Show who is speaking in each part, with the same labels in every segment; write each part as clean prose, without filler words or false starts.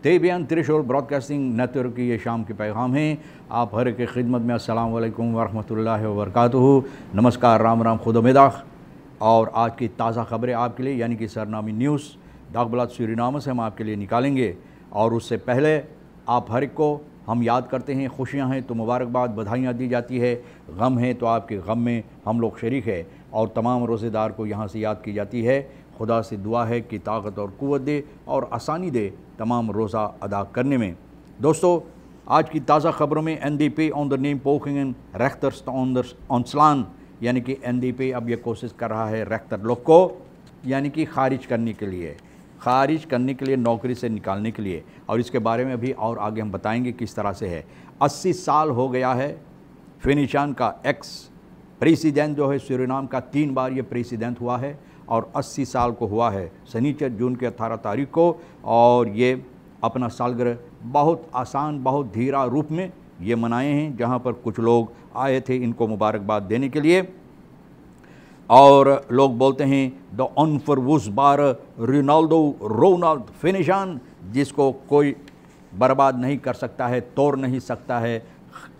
Speaker 1: Tebyan त्रिशूल broadcasting network की ये शाम के पैगाम हैं। आप हर की खिदमत में अस्सलाम वालेकुम वरहमतुल्लाहि वबरकातुहू। नमस्कार, राम राम, खुदोमेदाख। और आज की ताज़ा खबरें आपके लिए यानी कि सरनामी न्यूज़ दागबलात सूरीनामा से हम आपके लिए निकालेंगे। और उससे पहले आप हर एक को हम याद करते हैं, खुशियाँ हैं तो मुबारकबाद, बधाइयाँ दी जाती है, गम है तो आपके गम में हम लोग शरीक है। और तमाम रोज़ेदार को यहाँ से याद की जाती है। खुदा से दुआ है कि ताकत और क़ुव्वत दे और आसानी दे तमाम रोज़ा अदा करने में। दोस्तों, आज की ताज़ा खबरों में NDP ऑन द नेम पोकिंग रेख्तर ऑनस्लान, यानी कि NDP अब ये कोशिश कर रहा है रेख्तर लोग को यानी कि खारिज करने के लिए नौकरी से निकालने के लिए। और इसके बारे में भी और आगे हम बताएंगे किस तरह से है। 80 साल हो गया है फिनिशान का एक्स प्रेसिडेंट जो है सूरीनाम का, 3 बार ये प्रेसिडेंट हुआ है और 80 साल को हुआ है शनिचर जून के 18 तारीख को। और ये अपना सालगिरह बहुत आसान, बहुत धीरा रूप में ये मनाए हैं, जहाँ पर कुछ लोग आए थे इनको मुबारकबाद देने के लिए। और लोग बोलते हैं द अनफरवुस बार रोनाल्ड फिनिशान, जिसको कोई बर्बाद नहीं कर सकता है, तोड़ नहीं सकता है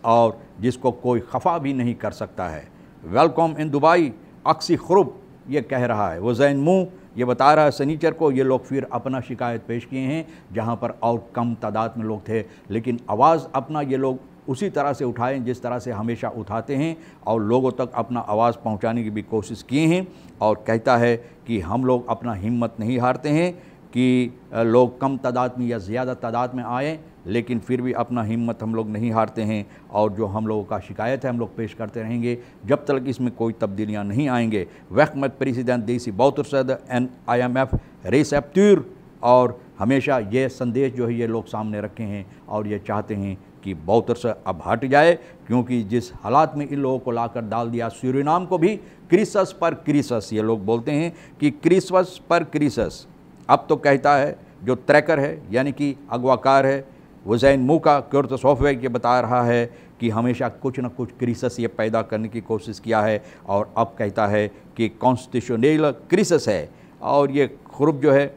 Speaker 1: और जिसको कोई खफा भी नहीं कर सकता है। वेलकम इन दुबई अक्सी खरुब ये कह रहा है। वो जैन मुँह ये बता रहा है सनीचर को। ये लोग फिर अपना शिकायत पेश किए हैं जहाँ पर और कम तादाद में लोग थे, लेकिन आवाज़ अपना ये लोग उसी तरह से उठाएं जिस तरह से हमेशा उठाते हैं और लोगों तक अपना आवाज़ पहुंचाने की भी कोशिश किए हैं। और कहता है कि हम लोग अपना हिम्मत नहीं हारते हैं कि लोग कम तादाद में या ज़्यादा तादाद में आएँ, लेकिन फिर भी अपना हिम्मत हम लोग नहीं हारते हैं। और जो हम लोगों का शिकायत है हम लोग पेश करते रहेंगे जब तक इसमें कोई तब्दीलियाँ नहीं आएंगे। वहमत प्रेसिडेंट देसी बौतरसद IMF रेसेप्टूर, और हमेशा ये संदेश जो है ये लोग सामने रखे हैं और ये चाहते हैं कि बौतरस अब हट जाए, क्योंकि जिस हालात में इन लोगों को लाकर डाल दिया सूरीनाम को भी क्रिसमस पर क्रिसमस, ये लोग बोलते हैं कि क्रिसमस पर क्रिसमस। अब तो कहता है जो ट्रैकर है यानी कि अगवाकार है वज़ैन मुँह का कर्त सॉफ्टवेयर ये बता रहा है कि हमेशा कुछ न कुछ क्रिसमस ये पैदा करने की कोशिश किया है और अब कहता है कि कॉन्स्टिट्यूशनल क्रिसमस है। और ये खुरुब जो है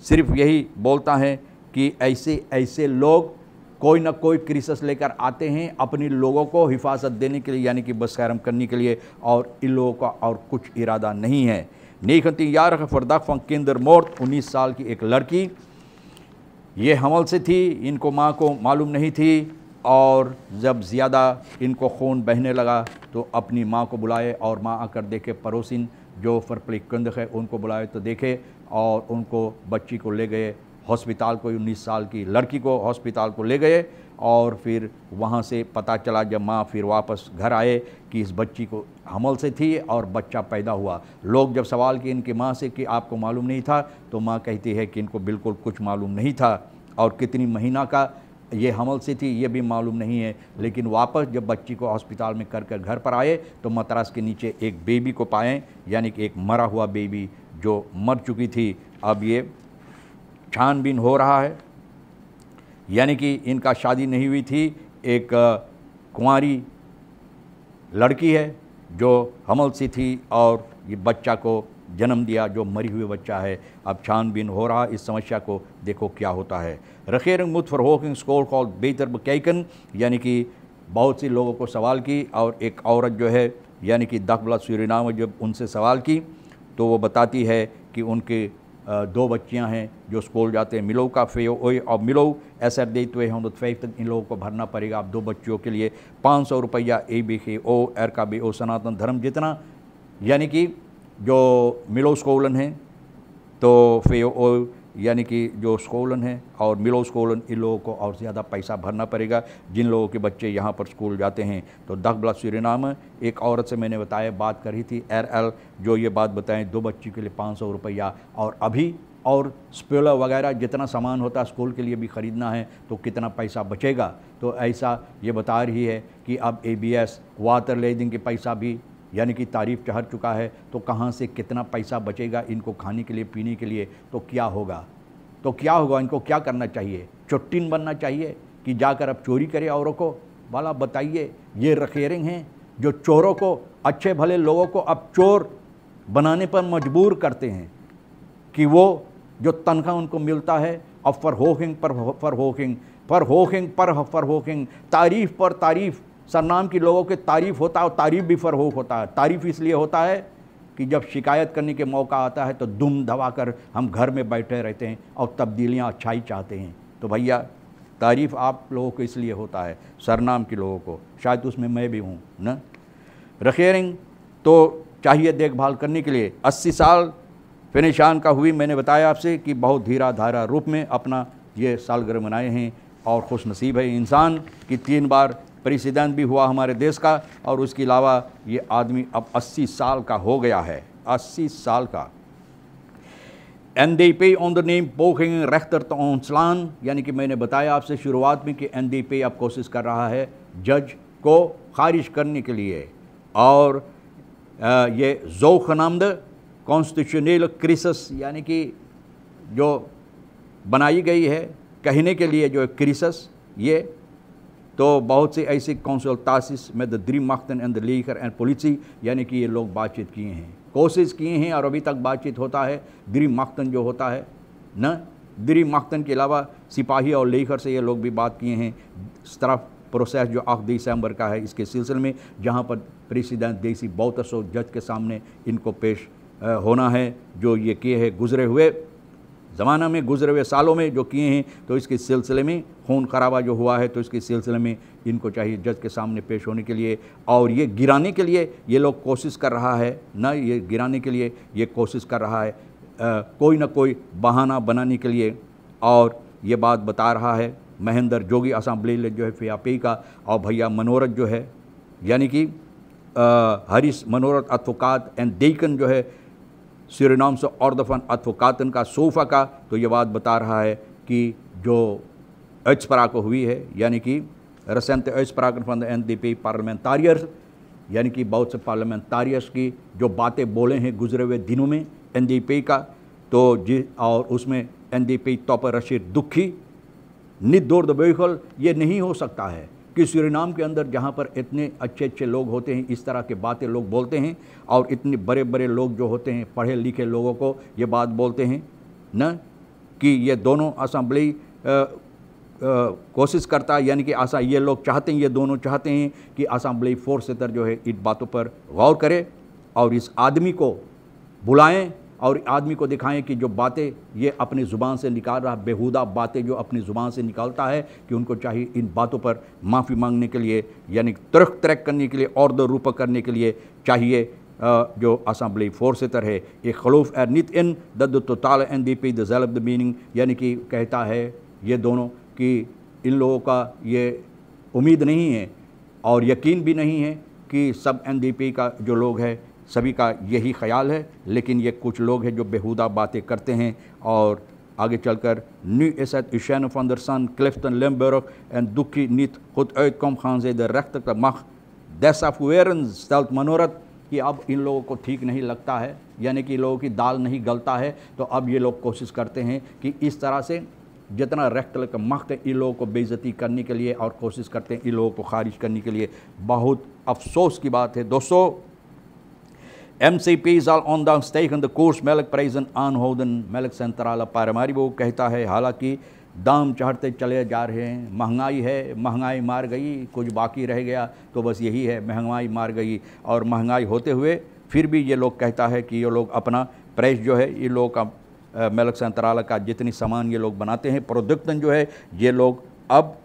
Speaker 1: सिर्फ यही बोलता है कि ऐसे ऐसे लोग कोई ना कोई क्रिसमस लेकर आते हैं अपने लोगों को हिफाजत देने के लिए यानी कि बस खैरम करने के लिए, और इन लोगों का और कुछ इरादा नहीं है। नेखती यार फरदाक केंद्र मोर्त 19 साल की एक लड़की, ये हमल से थी, इनको माँ को मालूम नहीं थी और जब ज़्यादा इनको खून बहने लगा तो अपनी माँ को बुलाए और माँ आकर देखे, पड़ोसिन जो फरप्लिकंद है उनको बुलाए तो देखे और उनको बच्ची को ले गए हॉस्पिटल को, 19 साल की लड़की को हॉस्पिटल को ले गए। और फिर वहाँ से पता चला जब माँ फिर वापस घर आए कि इस बच्ची को हमल से थी और बच्चा पैदा हुआ। लोग जब सवाल किए इनकी माँ से कि आपको मालूम नहीं था, तो माँ कहती है कि इनको बिल्कुल कुछ मालूम नहीं था और कितनी महीना का ये हमल से थी ये भी मालूम नहीं है। लेकिन वापस जब बच्ची को हॉस्पिटल में कर घर पर आए तो मतरास के नीचे एक बेबी को पाएँ, यानी कि एक मरा हुआ बेबी जो मर चुकी थी। अब ये छानबीन हो रहा है, यानी कि इनका शादी नहीं हुई थी, एक कुंवारी लड़की है जो हमल से थी और ये बच्चा को जन्म दिया जो मरी हुई बच्चा है। अब छानबीन हो रहा, इस समस्या को देखो क्या होता है। रखेरंग मुतफर होकिंग स्कोर कॉल बेहतर बकैकन, यानी कि बहुत सी लोगों को सवाल की और एक औरत जो है यानी कि दागबला सूरीनाम जब उनसे सवाल की तो वो बताती है कि उनके 2 बच्चियां हैं जो स्कूल जाते हैं। मिलो का फे और मिलो ऐसा देते हुए हम तक इन लोगों को भरना पड़ेगा। अब 2 बच्चियों के लिए 500 रुपया ABKO RKBO सनातन धर्म जितना, यानी कि जो मिलो स्कूलन है तो FAO यानी कि जो स्कूलन है और मिलो स्कूलन, इन लोगों को और ज़्यादा पैसा भरना पड़ेगा जिन लोगों के बच्चे यहाँ पर स्कूल जाते हैं। तो दागबला सूरीनाम एक औरत से मैंने बताया बात करी थी RL, जो ये बात बताएं 2 बच्ची के लिए 500 रुपया, और अभी और स्पेलर वगैरह जितना सामान होता है स्कूल के लिए भी ख़रीदना है तो कितना पैसा बचेगा। तो ऐसा ये बता रही है कि अब ABS वाटर लेडिंग के पैसा भी यानी कि तारीफ़ चढ़ चुका है, तो कहाँ से कितना पैसा बचेगा इनको खाने के लिए पीने के लिए। तो क्या होगा इनको क्या करना चाहिए? चुट्टिन बनना चाहिए कि जाकर अब चोरी करे औरों को? वाला बताइए, ये रखेरिंग हैं जो चोरों को, अच्छे भले लोगों को अब चोर बनाने पर मजबूर करते हैं कि वो जो तनख्वाह उनको मिलता है, और फरहोकिंग तारीफ़ पर तारीफ़, सरनाम के लोगों के तारीफ़ होता है और तारीफ़ भी फरहोक होता है। तारीफ़ इसलिए होता है कि जब शिकायत करने के मौका आता है तो दुम दबा कर हम घर में बैठे रहते हैं और तब्दीलियाँ अच्छाई चाहते हैं। तो भैया तारीफ़ आप लोगों को इसलिए होता है, सरनाम के लोगों को, शायद उसमें मैं भी हूँ न। रखेरिंग तो चाहिए देखभाल करने के लिए। 80 साल फिनिशान का हुई, मैंने बताया आपसे कि बहुत धीरा धारा रूप में अपना ये सालगिरह मनाए हैं, और खुश नसीब है इंसान कि 3 बार प्रेसिडेंट भी हुआ हमारे देश का, और उसके अलावा ये आदमी अब 80 साल का हो गया है, 80 साल का। NDP onderneemt pogingen rechter te ontslaan, यानी कि मैंने बताया आपसे शुरुआत में कि NDP अब कोशिश कर रहा है जज को खारिज करने के लिए, और ये zogenaamde कॉन्स्टिट्यूशनल क्रिसिस, यानी कि जो बनाई गई है कहने के लिए जो क्रिसिस, ये तो बहुत सी ऐसी कंसल्टेशंस में द ड्रीम माख्तन एंड द लीकर एंड पुलिसी, यानी कि ये लोग बातचीत किए हैं, कोशिश किए हैं, और अभी तक बातचीत होता है। ड्रीम माख्तन जो होता है न, ड्रीम माख्तन के अलावा सिपाही और लीकर से ये लोग भी बात किए हैं। इस तरफ प्रोसेस जो 8 दिसंबर का है इसके सिलसिले में, जहाँ पर प्रेसिडेंट देसी बहुतसो जज के सामने इनको पेश होना है, जो ये किए हैं गुजरे हुए ज़माना में, गुजरे हुए सालों में जो किए हैं। तो इसके सिलसिले में खून खराबा जो हुआ है, तो इसके सिलसिले में इनको चाहिए जज के सामने पेश होने के लिए, और ये गिराने के लिए ये लोग कोशिश कर रहा है ना, ये गिराने के लिए ये कोशिश कर रहा है कोई ना कोई बहाना बनाने के लिए। और ये बात बता रहा है महेंद्र जोगी असेंबली जो है FAP का, और भैया मनोरथ जो है, यानी कि हरीश मनोरथ एडवोकात एंड डेकन जो है सूरीनाम से ऑर्डफन एडवोकातन का सोफा का, तो ये बात बता रहा है कि जो uitspraak हुई है, यानी कि recente uitspraken van de NDP पार्लियामेंटारियर्स, यानी कि बहुत से पार्लियामेंटारियर्स की जो बातें बोले हैं गुजरे हुए दिनों में NDP का, तो और उसमें NDP टॉपर रशीद दुखी नित door de beugel, ये नहीं हो सकता है कि सूरीनाम के अंदर जहाँ पर इतने अच्छे अच्छे लोग होते हैं, इस तरह के बातें लोग बोलते हैं, और इतने बड़े बड़े लोग जो होते हैं, पढ़े लिखे लोगों को ये बात बोलते हैं न, कि ये दोनों असेंबली कोशिश करता है, यानी कि ये लोग चाहते हैं, ये दोनों चाहते हैं कि असेंबली फोर्सेतर जो है इन बातों पर गौर करे, और इस आदमी को बुलाएं, और आदमी को दिखाएं कि जो बातें ये अपनी ज़ुबान से निकाल रहा, बेहुदा बातें जो अपनी ज़ुबान से निकालता है, कि उनको चाहिए इन बातों पर माफ़ी मांगने के लिए, यानी तरक करने के लिए, और दो रूप करने के लिए चाहिए जो असेंबली फोर्सेतर है। एक खलूफ er niet in dat de totale NDP dezelfde mening, यानी कि कहता है ये दोनों कि इन लोगों का ये उम्मीद नहीं है और यकीन भी नहीं है कि सब NDP का जो लोग हैं सभी का यही ख्याल है, लेकिन ये कुछ लोग हैं जो बेहुदा बातें करते हैं। और आगे चलकर nu is het Usain van der Sar, Clifton Limburg en Doekie niet goed uitkomt, gaan zij de rechterlijke macht desavoueren, stelt मनोरथ, कि अब इन लोगों को ठीक नहीं लगता है, यानी कि लोगों की दाल नहीं गलता है, तो अब ये लोग कोशिश करते हैं कि इस तरह से जितना रेक्टल मख्त इन लोगों को बेइज्जती करने के लिए, और कोशिश करते हैं इन लोगों को खारिज करने के लिए। बहुत अफसोस की बात है दोस्तों। MCP zal ondanks stijgende koers melkprijzen aanhouden, melkcentrale Paramaribo कहता है, हालांकि दाम चढ़ते चले जा रहे हैं, महंगाई है, महंगाई मार गई, कुछ बाकी रह गया तो बस यही है, महंगाई मार गई। और महंगाई होते हुए फिर भी ये लोग कहता है कि ये लोग अपना प्राइस जो है, ये लोग का मेलक सेंट्रल का जितनी सामान ये लोग बनाते हैं, प्रोडक्शन जो है ये लोग अब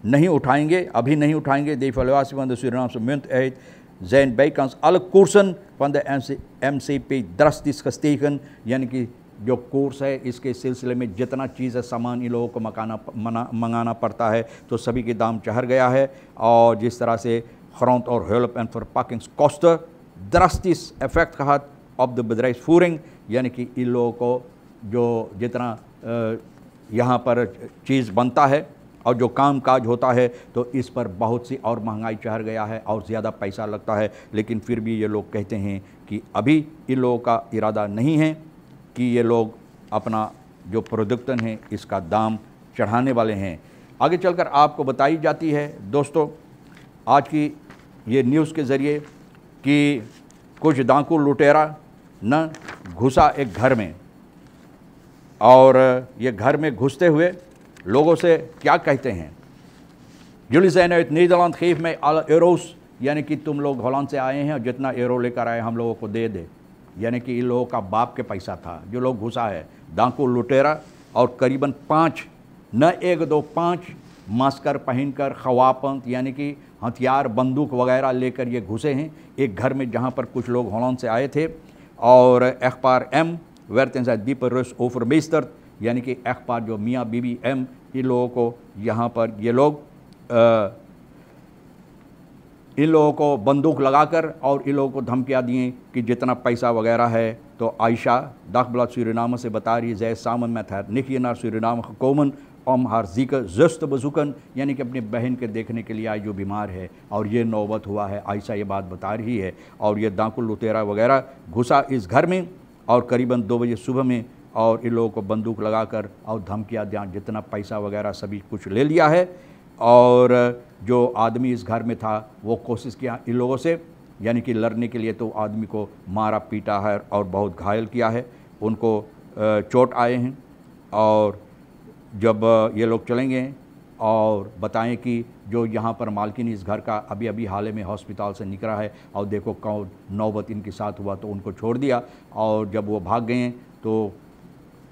Speaker 1: नहीं उठाएंगे, अभी नहीं उठाएंगे। De evaluatie van de Surinaamse munteenheid zijn bijkans alle koersen van de MCP drastisch gestegen, यानी कि जो कोर्स है इसके सिलसिले में जितना चीज़ है सामान इन लोगों को मंगाना पड़ता है, तो सभी के दाम चढ़ गया है। और जिस तरह से grond और hulp en verpakkingskosten drastisch effect gehad op de bedrijfsvoering, यानी कि इन लोगों को जो जितना यहाँ पर चीज़ बनता है और जो काम काज होता है, तो इस पर बहुत सी और महंगाई चढ़ गया है और ज़्यादा पैसा लगता है। लेकिन फिर भी ये लोग कहते हैं कि अभी इन लोगों का इरादा नहीं है कि ये लोग अपना जो प्रोडक्शन है इसका दाम चढ़ाने वाले हैं। आगे चलकर आपको बताई जाती है दोस्तों आज की ये न्यूज़ के ज़रिए कि कुछ डाकू लुटेरा न घुसा एक घर में, और ये घर में घुसते हुए लोगों से क्या कहते हैं। Jullie zijn uit Nederland, geef mij alle euro's, यानी कि तुम लोग हॉलैंड से आए हैं और जितना यूरो लेकर आए हम लोगों को दे दे। यानी कि इन लोगों का बाप के पैसा था जो लोग घुसा है। डाकू लुटेरा और करीबन 5, न 1 2 5 मास्कर पहनकर खवापंत यानी कि हथियार बंदूक वगैरह लेकर ये घुसे हैं एक घर में जहाँ पर कुछ लोग हॉलैंड से आए थे। और अखबार M werd in zijn diepe rust overmeesterd, यानी कि अखबार जो मियाँ बीबी एम इन लोगों को यहाँ पर ये लोग इन लोगों को बंदूक लगाकर और इन लोगों को धमकियाँ दिए कि जितना पैसा वगैरह है। तो आयशा Dagblad Suriname से बता रही है zij samen met haar nichtje naar Suriname gekomen om haar zieke zus te bezoeken, यानी कि अपनी बहन के देखने के लिए आई जो बीमार है और ये नौबत हुआ है। आयशा ये बात बता रही है। और ये डाकू लुटेरा वगैरह घुसा इस घर में और करीबन 2 बजे सुबह में और इन लोगों को बंदूक लगाकर और धमकियाँ दिया, जितना पैसा वगैरह सभी कुछ ले लिया है। और जो आदमी इस घर में था वो कोशिश किया इन लोगों से यानी कि लड़ने के लिए, तो आदमी को मारा पीटा है और बहुत घायल किया है, उनको चोट आए हैं। और जब ये लोग चलेंगे और बताएं कि जो यहाँ पर मालकिन इस घर का अभी अभी हाल में हॉस्पिटल से निकला है और देखो कौन नौबत इनके साथ हुआ, तो उनको छोड़ दिया। और जब वो भाग गए तो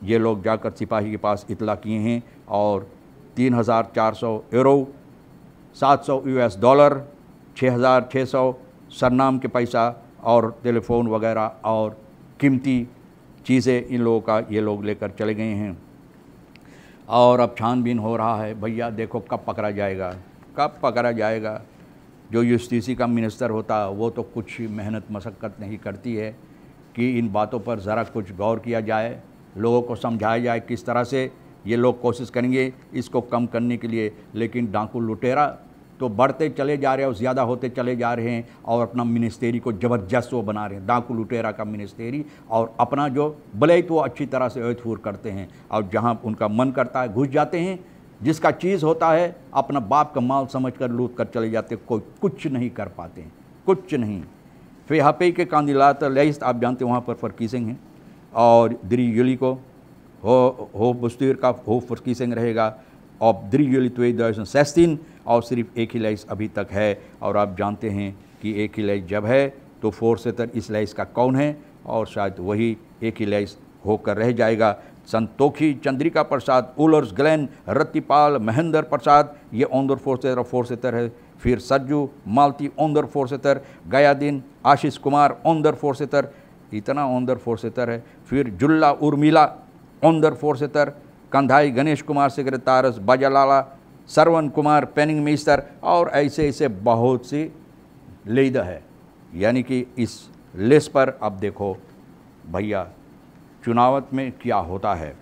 Speaker 1: ये लोग जाकर सिपाही के पास इतला किए हैं और 3,400 यूरो, 700 US डॉलर, 6,600 सरनाम के पैसा और टेलीफोन वगैरह और कीमती चीज़ें इन लोगों का ये लोग लेकर चले गए हैं। और अब छानबीन हो रहा है। भैया देखो कब पकड़ा जाएगा, कब पकड़ा जाएगा। जो यूस्टिसी का मिनिस्टर होता वो तो कुछ मेहनत मशक्क़त नहीं करती है कि इन बातों पर ज़रा कुछ गौर किया जाए, लोगों को समझाया जाए किस तरह से ये लोग कोशिश करेंगे इसको कम करने के लिए। लेकिन डाकू लुटेरा तो बढ़ते चले जा रहे हैं और ज़्यादा होते चले जा रहे हैं और अपना मिनिस्टेरी को ज़बरदस्त वो बना रहे हैं। डाकू लुटेरा का मिनिस्टेरी और अपना जो भले ही तो अच्छी तरह से ऐतफूर करते हैं और जहां उनका मन करता है घुस जाते हैं। जिसका चीज़ होता है अपना बाप का माल समझकर लूट कर चले जाते, कोई कुछ नहीं कर पाते हैं, कुछ नहीं। फिर यहाँ के कांदिलात लिस्ट आप जानते हैं वहाँ पर फर्कीसिंग है और द्री युली को हो बस्तूर का हो फर्कीसिंग रहेगा और द्री युली 2016 और सिर्फ एक ही लाइस अभी तक है। और आप जानते हैं कि एक ही लाइस जब है तो फोर्सेतर इस लाइस का कौन है और शायद वही एक ही लाइस होकर रह जाएगा। संतोखी चंद्रिका प्रसाद, उलर्स ग्लेन, रत्तिपाल, महेंद्र प्रसाद ये ऑनर फोर्सेतर है। फिर सज्जू मालती ऑनर फोर्सेतर, गयादीन आशीष कुमार ऑनर फोर्सेतर, इतना ऑनर फोर्सेतर है। फिर जुल्ला उर्मिला ऑनर फोर्सेतर, कंधाई गणेश कुमार सेक्रेटारस, बजालाला सरवन कुमार पेनिंग मिस्टर और ऐसे ऐसे बहुत सी लीडर है। यानी कि इस लिस्ट पर अब देखो भैया चुनाव में क्या होता है।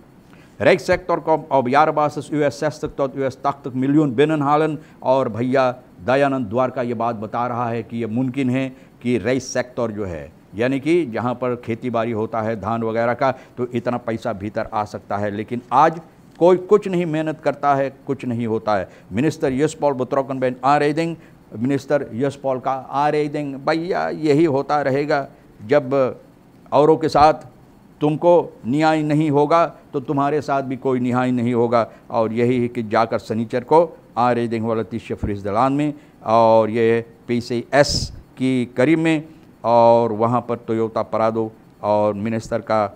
Speaker 1: Rijkssector komt op jaarbasis US60 tot US80 miljoen binnenhalen। और भैया दयानंद द्वारका ये बात बता रहा है कि ये मुमकिन है कि राइस सेक्टर जो है यानी कि जहाँ पर खेती बाड़ी होता है धान वगैरह का, तो इतना पैसा भीतर आ सकता है। लेकिन आज कोई कुछ नहीं मेहनत करता है, कुछ नहीं होता है। मिनिस्टर यशपॉल बुत्रोकन बेन आरेदिंग, मिनिस्टर यशपॉल का आरेदिंग, भैया यही होता रहेगा। जब औरों के साथ तुमको न्याय नहीं होगा तो तुम्हारे साथ भी कोई न्याय नहीं होगा। और यही है कि जाकर सनीचर को आरेदिंग वाला तीसरे फ्रिजदलान में और ये PCS की करीब में और वहाँ पर टोयोटा परादो और मिनिस्टर का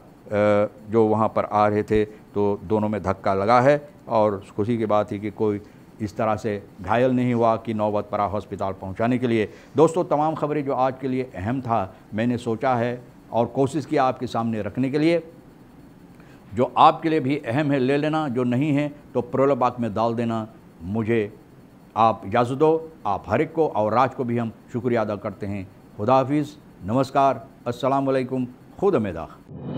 Speaker 1: जो वहाँ पर आ रहे थे तो दोनों में धक्का लगा है। और खुशी की बात है कि कोई इस तरह से घायल नहीं हुआ कि नौबत पड़ा हॉस्पिटल पहुँचाने के लिए। दोस्तों तमाम खबरें जो आज के लिए अहम था मैंने सोचा है और कोशिश किया आपके सामने रखने के लिए। जो आपके लिए भी अहम है ले लेना, जो नहीं है तो प्रोलो बॉक्स में डाल देना। मुझे आप इजाज़त दो, आप हर एक को और राज को भी हम शुक्रिया अदा करते हैं। खुदा हाफिज़, नमस्कार, अस्सलाम वालेकुम, खुद मेदाख।